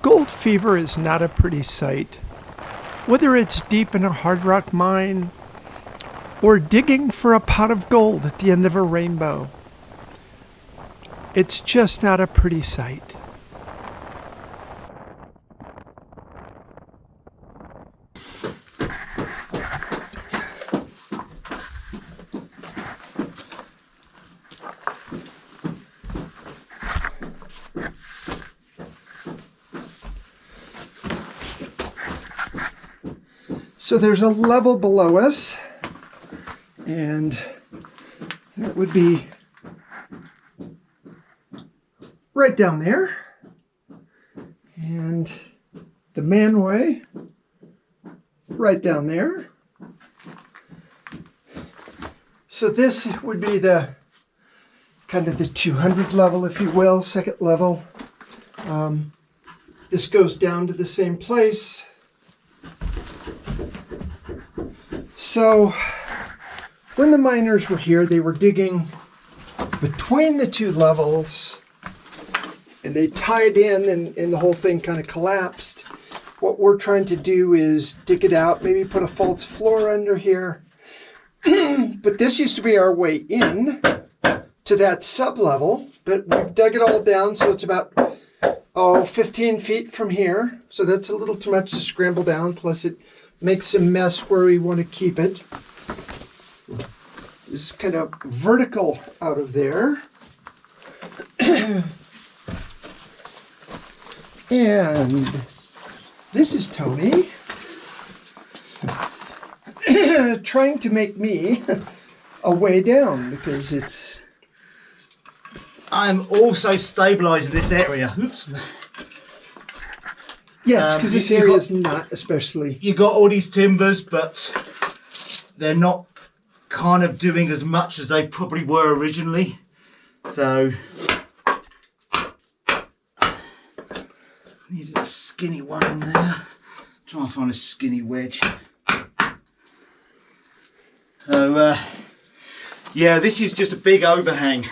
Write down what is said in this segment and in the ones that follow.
Gold fever is not a pretty sight. Whether it's deep in a hard rock mine or digging for a pot of gold at the end of a rainbow, it's just not a pretty sight. So there's a level below us, and that would be right down there. And the manway right down there. So this would be the kind of the 200 level, if you will, second level. This goes down to the same place. So when the miners were here, they were digging between the two levels, and they tied in, and the whole thing kind of collapsed. What we're trying to do is dig it out, maybe put a false floor under here. But this used to be our way in to that sub-level, but we've dug it all down, so it's about 15 feet from here. So that's a little too much to scramble down, plus it makes a mess where we want to keep it. This is kind of vertical out of there. And this is Tony trying to make me a way down, because it's... I'm also stabilising this area. Oops. Yes, because this area is not especially... You got all these timbers, but they're not kind of doing as much as they probably were originally. So need a skinny one in there. Try and find a skinny wedge. So yeah, this is just a big overhang.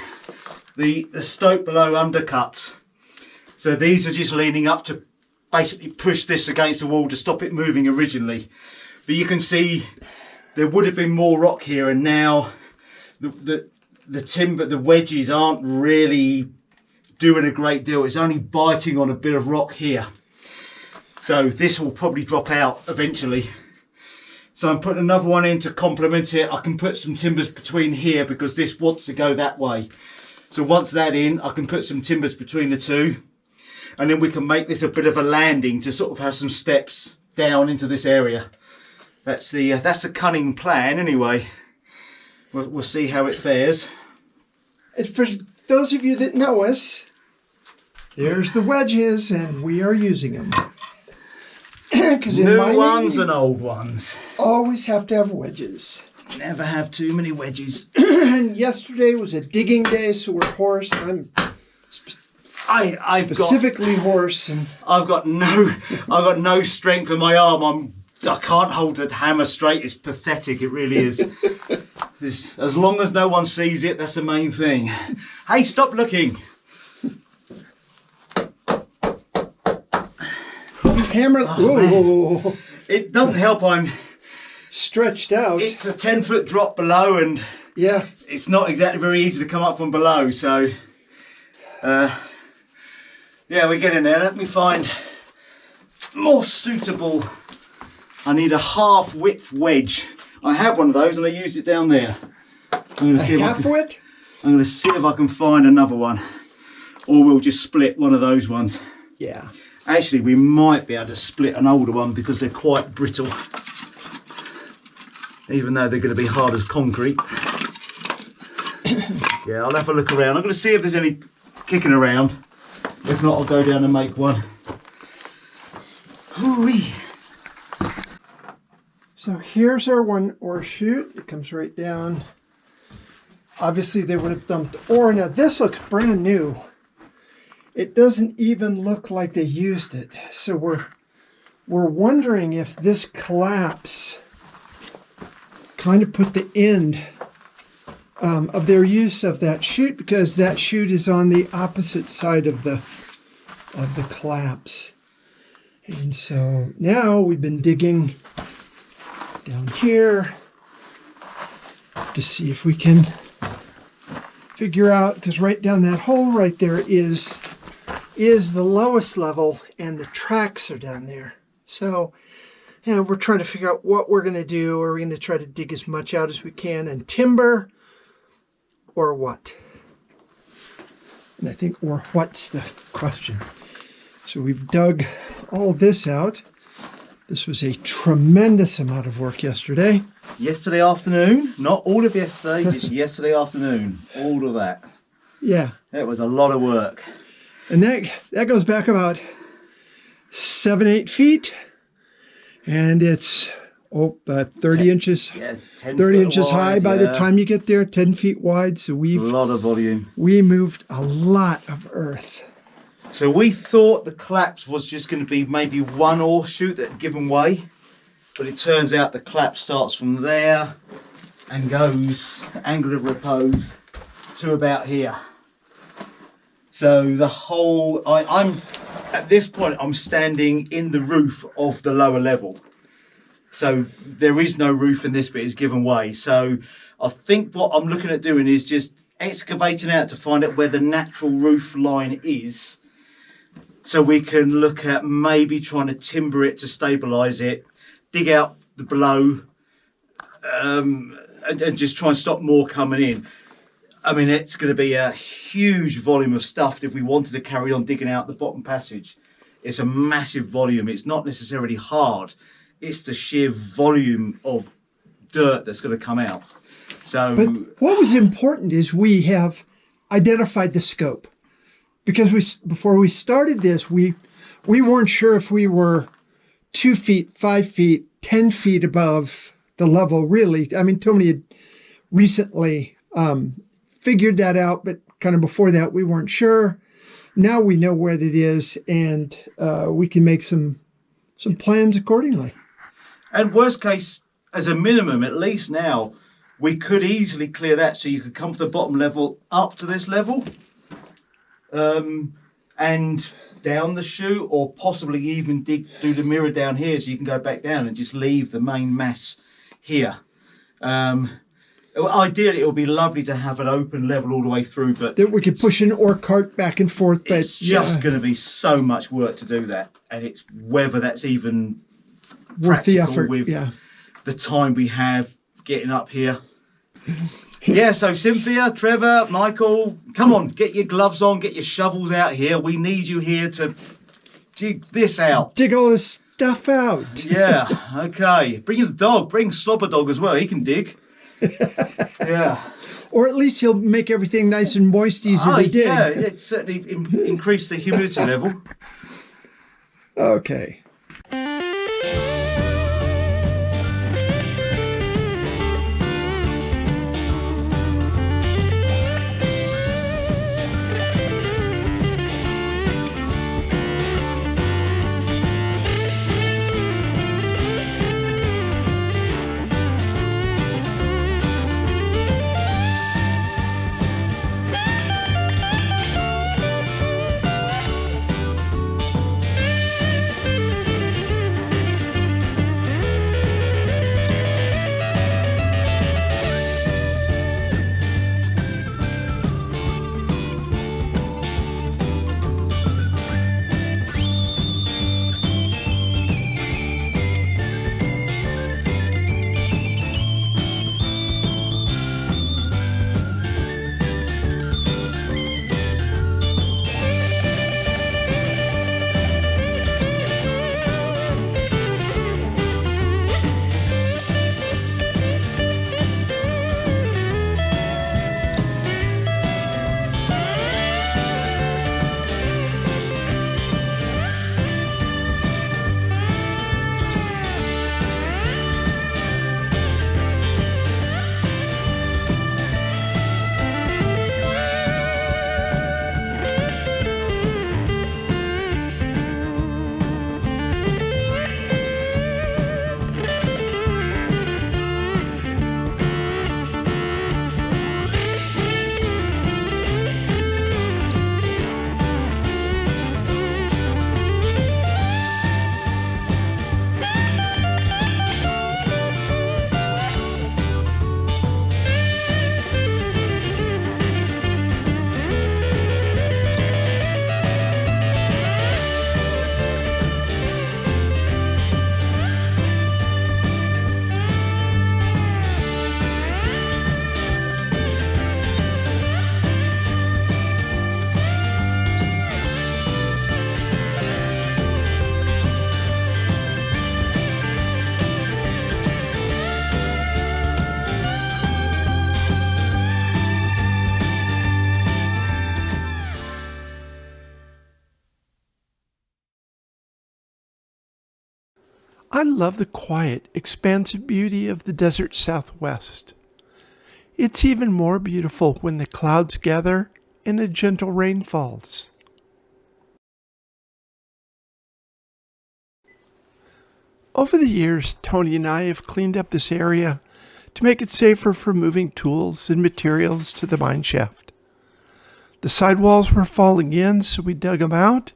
The stope below undercuts. So these are just leaning up to basically push this against the wall to stop it moving originally. But you can see there would have been more rock here, and now the timber, the wedges aren't really doing a great deal. It's only biting on a bit of rock here. So this will probably drop out eventually. So I'm putting another one in to complement it. I can put some timbers between here because this wants to go that way. So once that's in, I can put some timbers between the two. And then we can make this a bit of a landing to sort of have some steps down into this area. That's the cunning plan anyway. We'll see how it fares. And for those of you that know us, there's the wedges, and we are using them. New ones and old ones. Always have to have wedges. Never have too many wedges. And yesterday was a digging day, so we're hoarse. I'm specifically hoarse, and I've got no strength in my arm. I can't hold the hammer straight. It's pathetic. It really is. As long as no one sees it, that's the main thing. Hey, stop looking. Hammer. Oh, it doesn't help. I'm stretched out. It's a 10-foot drop below, and yeah, it's not exactly very easy to come up from below. So, yeah, we're getting there. Let me find more suitable. I need a half-width wedge. I have one of those, and I used it down there. I'm going to see if I can find another one, or we'll just split one of those ones. Yeah. Actually, we might be able to split an older one because they're quite brittle, even though they're going to be hard as concrete. Yeah, I'll have a look around. I'm going to see if there's any kicking around. If not, I'll go down and make one. Hoo-wee. So here's our one ore chute. It comes right down. Obviously, they would have dumped ore. Now, this looks brand new. It doesn't even look like they used it. So we're wondering if this collapse kind of put the end of their use of that chute, because that chute is on the opposite side of the collapse. And so now we've been digging down here to see if we can figure out, because right down that hole right there is the lowest level and the tracks are down there. So we're trying to figure out what we're going to do. Are we going to try to dig as much out as we can and timber, or what? And I think, or what's the question? So we've dug all this out. This was a tremendous amount of work yesterday. Yesterday afternoon, not all of yesterday, just yesterday afternoon, all of that. Yeah. It was a lot of work. And that goes back about 7-8 feet. And it's 30 inches, Yeah, 10 30 foot inches wide, high by the time you get there, 10 feet wide. So a lot of volume. we moved a lot of earth. So we thought the collapse was just going to be maybe one ore chute that had given way, but it turns out the collapse starts from there and goes angle of repose to about here. So the whole, I'm at this point, I'm standing in the roof of the lower level. So there is no roof in this bit, it's given way. So I think what I'm looking at doing is just excavating out to find out where the natural roof line is, so we can look at maybe trying to timber it to stabilise it, dig out the below, and just try and stop more coming in. I mean, it's going to be a huge volume of stuff if we wanted to carry on digging out the bottom passage. It's a massive volume. It's not necessarily hard. It's the sheer volume of dirt that's going to come out. So, But what was important is we have identified the scope. Because before we started this, we weren't sure if we were 2 feet, 5 feet, 10 feet above the level, really. I mean, Tony had recently figured that out, but kind of before that, we weren't sure. Now we know where it is, and we can make some plans accordingly. and worst case, as a minimum, at least now, we could easily clear that so you could come from the bottom level up to this level. And down the chute, or possibly even do the mirror down here so you can go back down and just leave the main mass here. Ideally, it would be lovely to have an open level all the way through, but That we could push an ore cart back and forth. But it's just going to be so much work to do that, and it's whether that's even worth the practical effort. with Yeah. the time we have getting up here. Yeah, so Cynthia, Trevor, Michael, come on, get your gloves on, get your shovels out here. We need you here to dig this out. Dig all this stuff out. Yeah, okay. Bring the dog, bring Slobber Dog as well, he can dig. Yeah. Or at least he'll make everything nice and moist, easy to dig. Yeah, it certainly increase the humidity level. Okay. I love the quiet, expansive beauty of the desert Southwest. It's even more beautiful when the clouds gather and a gentle rain falls. Over the years, Tony and I have cleaned up this area to make it safer for moving tools and materials to the mine shaft. The sidewalls were falling in, so we dug them out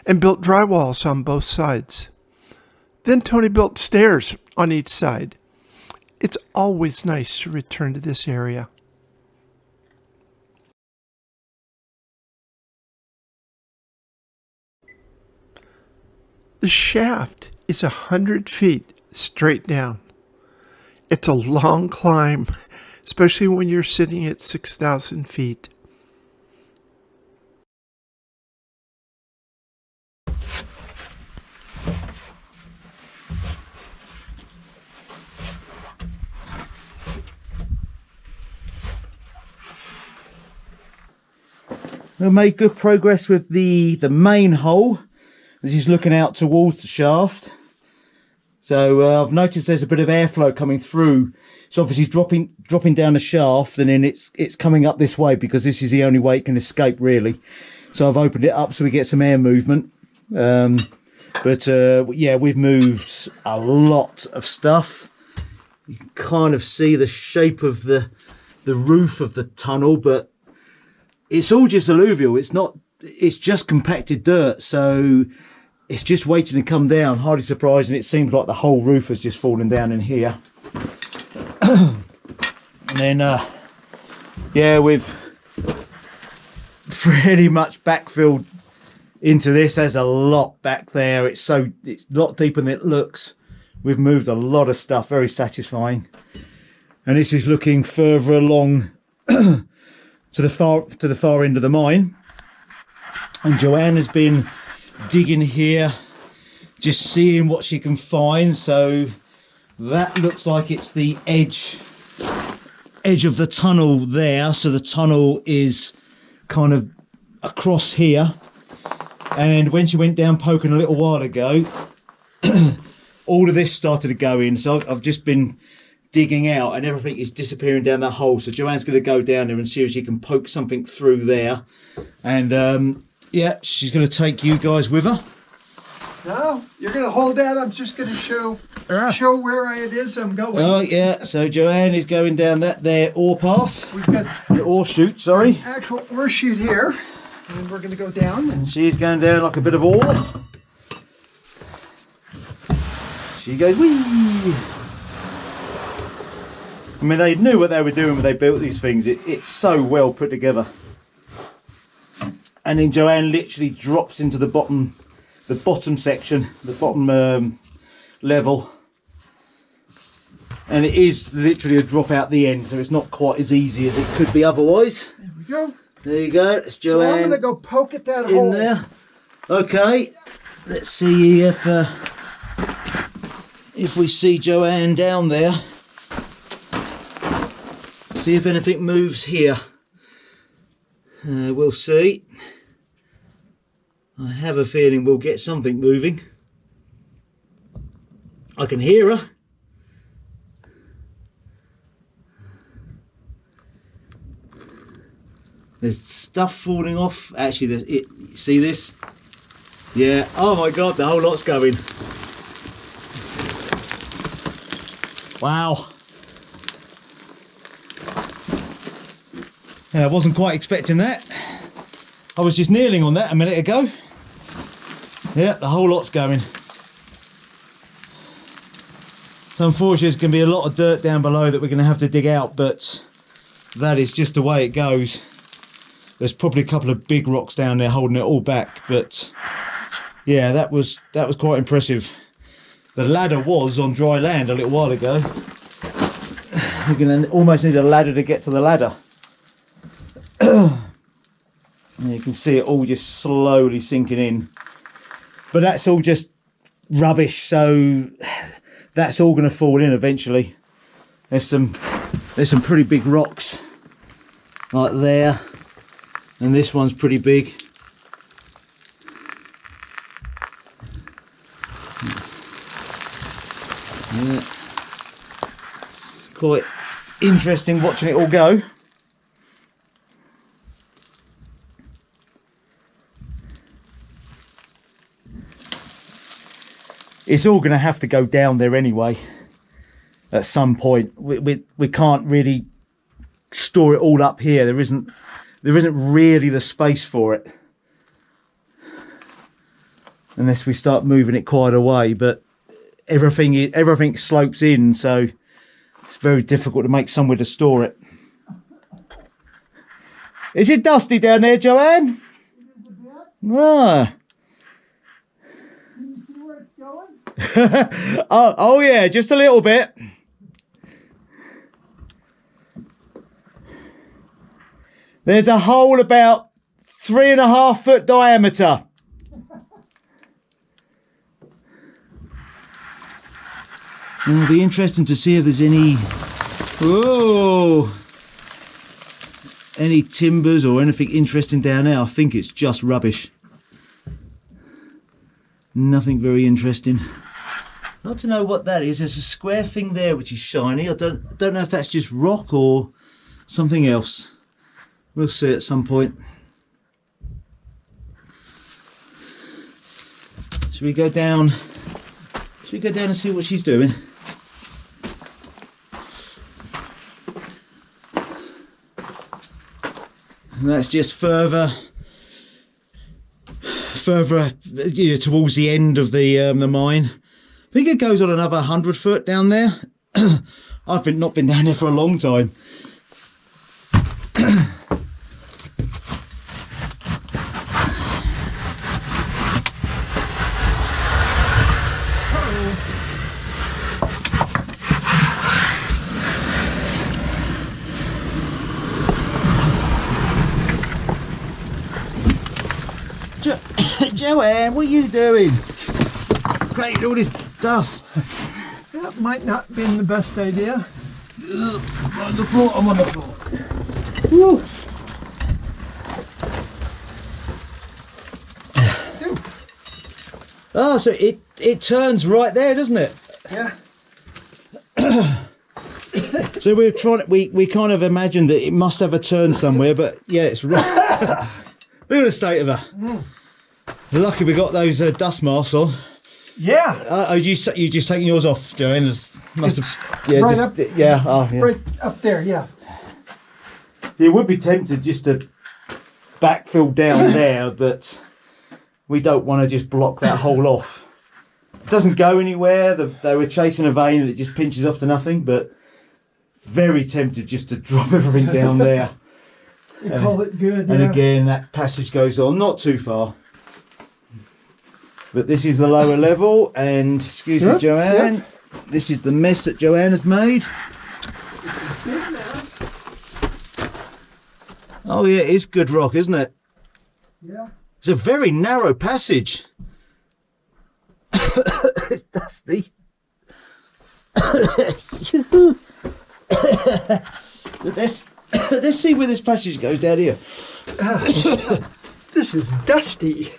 and built drywalls on both sides. Then Tony built stairs on each side. It's always nice to return to this area. The shaft is 100 feet straight down. It's a long climb, especially when you're sitting at 6,000 feet. We made good progress with the main hole. This is looking out towards the shaft. So I've noticed there's a bit of airflow coming through. It's obviously dropping down the shaft, and then it's coming up this way because this is the only way it can escape, really. So I've opened it up so we get some air movement. Yeah, we've moved a lot of stuff. You can kind of see the shape of the roof of the tunnel, but it's all just alluvial. It's just compacted dirt, so it's just waiting to come down. Hardly surprising. It seems like the whole roof has just fallen down in here. And then yeah, we've pretty much backfilled into this. There's a lot back there. It's a lot deeper than it looks. We've moved a lot of stuff. Very satisfying. And this is looking further along to the far end of the mine. And Joanne has been digging here, just seeing what she can find. So that looks like it's the edge of the tunnel there. So the tunnel is kind of across here. And when she went down poking a little while ago, all of this started to go in. So I've just been digging out and everything is disappearing down that hole. So Joanne's going to go down there and see if she can poke something through there. And yeah, she's going to take you guys with her. No, you're going to hold that. I'm just going to show where it is I'm going. Oh yeah, so Joanne is going down that there ore pass. We've got the ore chute, sorry. Actual ore chute here. And we're going to go down. And she's going down like a bit of ore. She goes, whee! I mean, they knew what they were doing when they built these things. It's so well put together. And then Joanne literally drops into the bottom section, the bottom level. And it is literally a drop out the end, so it's not quite as easy as it could be otherwise. there we go. There you go. It's Joanne. So I'm going to go poke at that in hole. There. Okay. Let's see if we see Joanne down there. See if anything moves here. We'll see. I have a feeling we'll get something moving. I can hear her. There's stuff falling off. Actually, see this? Yeah. Oh my God, the whole lot's going. Wow. Yeah, I wasn't quite expecting that. I was just kneeling on that a minute ago. Yeah, the whole lot's going. So unfortunately there's going to be a lot of dirt down below that we're going to have to dig out, but that is just the way it goes. There's probably a couple of big rocks down there holding it all back, but yeah, that was quite impressive. The ladder was on dry land a little while ago. We're going to almost need a ladder to get to the ladder. And you can see it all just slowly sinking in, but that's all just rubbish, so that's all going to fall in eventually. There's some pretty big rocks like there, and this one's pretty big. quite interesting watching it all go. It's all going to have to go down there anyway at some point. We can't really store it all up here. There isn't really the space for it unless we start moving it quite away, but everything slopes in, so it's very difficult to make somewhere to store it. Is it dusty down there, Joanne? Ah. oh yeah, just a little bit. There's a hole about 3.5 foot diameter. It'll be interesting to see if there's any timbers or anything interesting down there. I think it's just rubbish. Nothing very interesting. Not to know what that is. There's a square thing there which is shiny. I don't know if that's just rock or something else. We'll see at some point. Should we go down? Should we go down and see what she's doing? And that's just further towards the end of the mine. I think it goes on another 100 foot down there. I've not been down there for a long time. Joanne, what are you doing? Creating all this dust. That might not have been the best idea. I'm on the floor, I'm on the floor. Woo. Oh, so it turns right there, doesn't it? Yeah. So we're trying. We kind of imagined that it must have a turn somewhere, but yeah, it's right. Look at the state of her. We're lucky we got those dust masks on. Yeah. You just taking yours off, Joanne? Must have. Yeah, right just, up. yeah. Oh, yeah. Right up there. Yeah. You would be tempted just to backfill down there, but we don't want to just block that hole off. It doesn't go anywhere. They were chasing a vein and it just pinches off to nothing, but very tempted just to drop everything down there. You call it good. And yeah. again, that passage goes on, not too far. But this is the lower level, and excuse me, Joanne, this is the mess that Joanne has made. Big mess. Oh yeah, it is good rock, isn't it? Yeah. It's a very narrow passage. It's dusty. Let's see where this passage goes down here. This is dusty.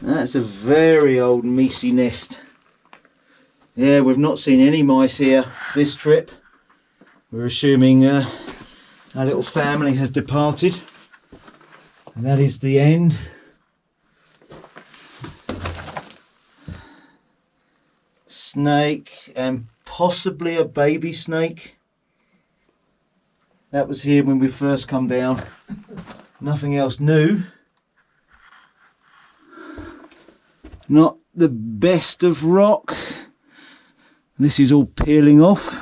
That's a very old measy nest. Yeah, we've not seen any mice here this trip. We're assuming our little family has departed. And that is the end. Snake and possibly a baby snake. That was here when we first come down. Nothing else new. Not the best of rock. This is all peeling off.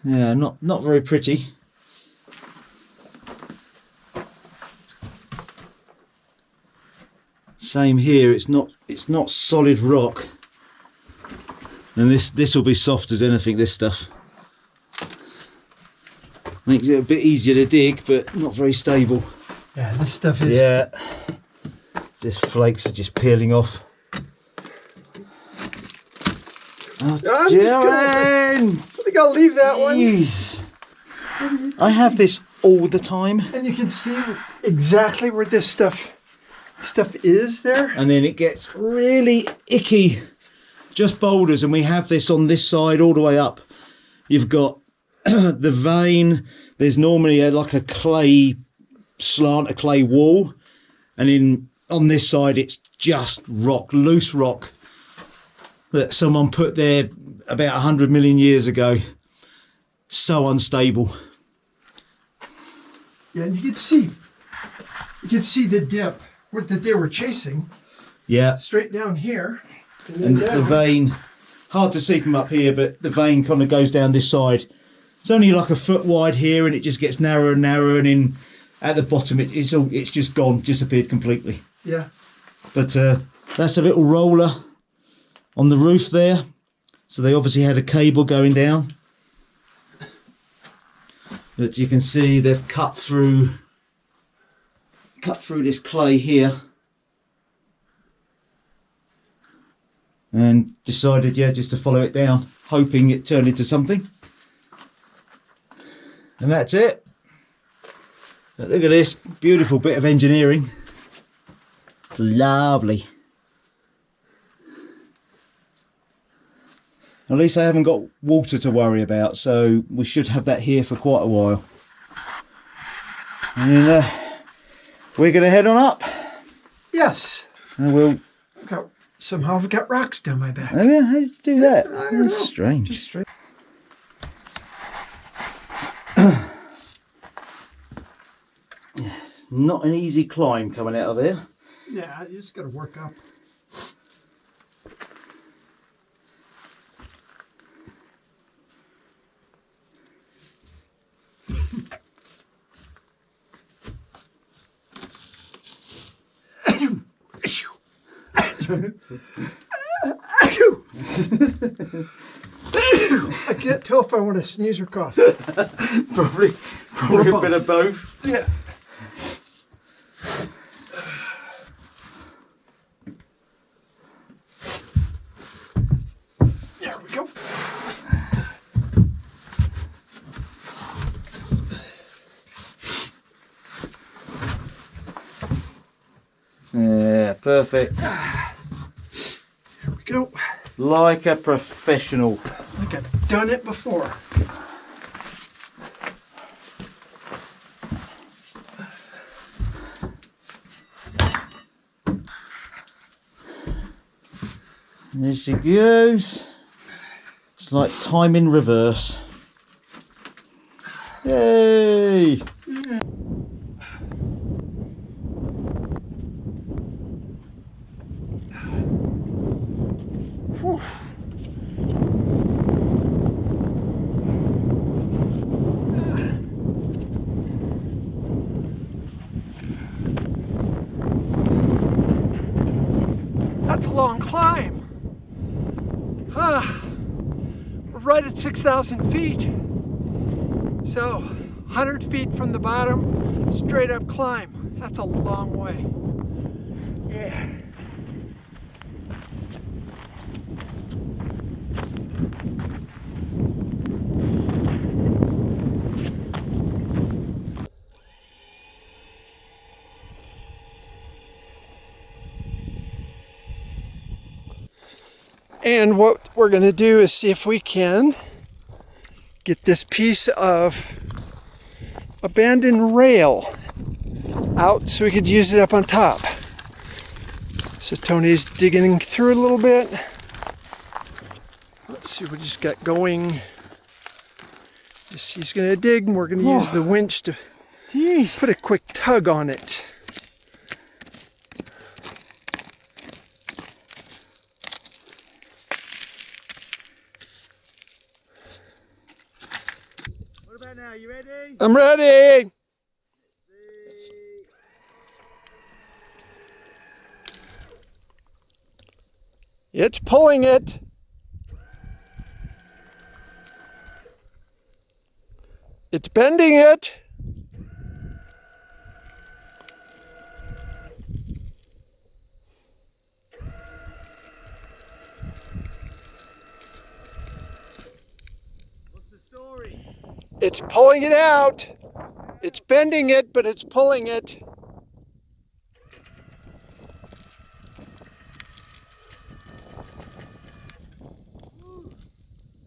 Yeah, not very pretty. Same here, it's not solid rock. And this will be soft as anything, this stuff. Makes it a bit easier to dig, but not very stable. Yeah, this stuff is. Yeah. Just flakes are just peeling off. Oh, I think I'll leave that one. Jeez. I have this all the time. And you can see exactly where this stuff is there. And then it gets really icky, just boulders. And we have this on this side all the way up. You've got the vein. There's normally like a clay slant, a clay wall. And on this side, it's just rock, loose rock that someone put there about 100 million years ago. So unstable. Yeah, and you can see the dip that they were chasing. Yeah. Straight down here. And the vein, hard to see from up here, but the vein kind of goes down this side. It's only like a foot wide here, and it just gets narrower and narrower, and at the bottom it's just gone, disappeared completely. Yeah. But that's a little roller on the roof there. So they obviously had a cable going down. But you can see they've cut through this clay here. And decided, yeah, just to follow it down, hoping it turned into something. And that's it. But look at this beautiful bit of engineering. It's lovely. At least I haven't got water to worry about, so we should have that here for quite a while. And we're going to head on up. Yes. And we'll... Somehow I've got rocks down my back. Oh yeah, how did you do that? I don't know. Strange. Just straight. Not an easy climb coming out of there. Yeah, you just got to work up. I can't tell if I want to sneeze or cough. Probably a bit of both. Yeah. There we go. Yeah, perfect. There we go. Like a professional. Like I've done it before. There she goes. It's like time in reverse. Yay! Whew. That's a long climb. We're right at 6,000 feet. So 100 feet from the bottom, straight up climb. That's a long way. Yeah. And what we're going to do is see if we can get this piece of abandoned rail out so we could use it up on top. So Tony's digging through a little bit. Let's see what we just got going. He's going to dig, and we're going to use the winch to put a quick tug on it. What about now? You ready? I'm ready! It's pulling it. It's bending it. What's the story? It's pulling it out. It's bending it, but it's pulling it.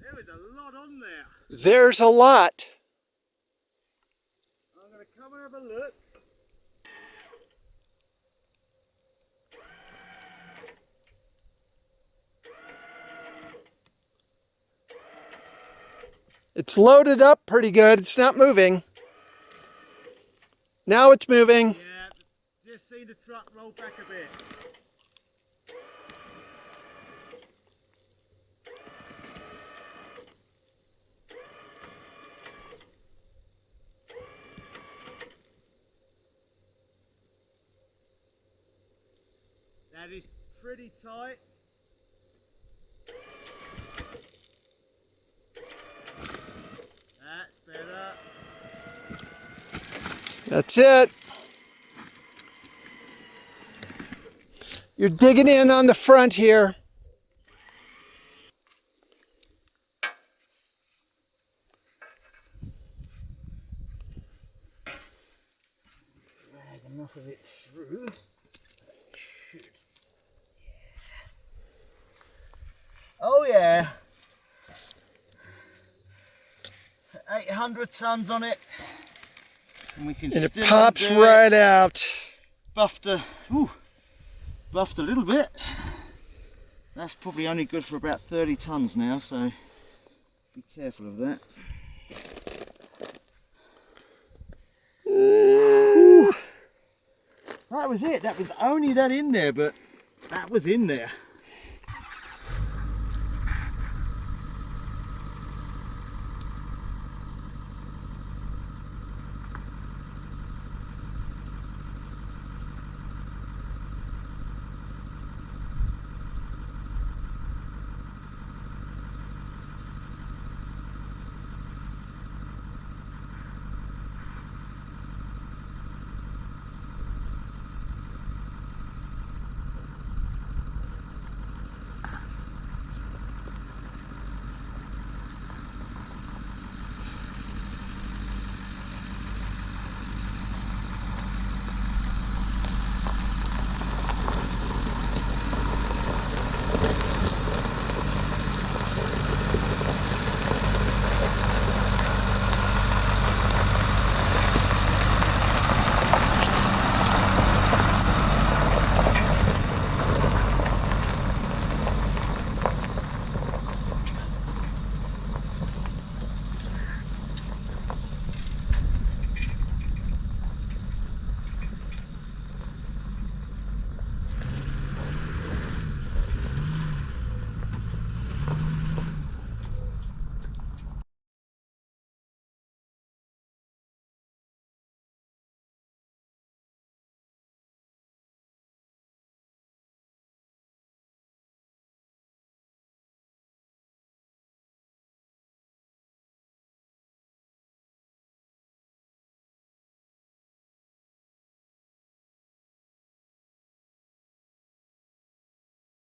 There is a lot on there. There's a lot. I'm going to come and have a look. It's loaded up pretty good. It's not moving. Now it's moving. Yeah, just see the truck roll back a bit. That is pretty tight. That's better. That's it. You're digging in on the front here. Drag enough of it through. Should. Yeah. Oh yeah. 800 tons on it. And we can And it still pops undo right it. out. Buffed a little bit. That's probably only good for about 30 tons now, so be careful of that. Ooh. That was it. That was only that in there, but that was in there.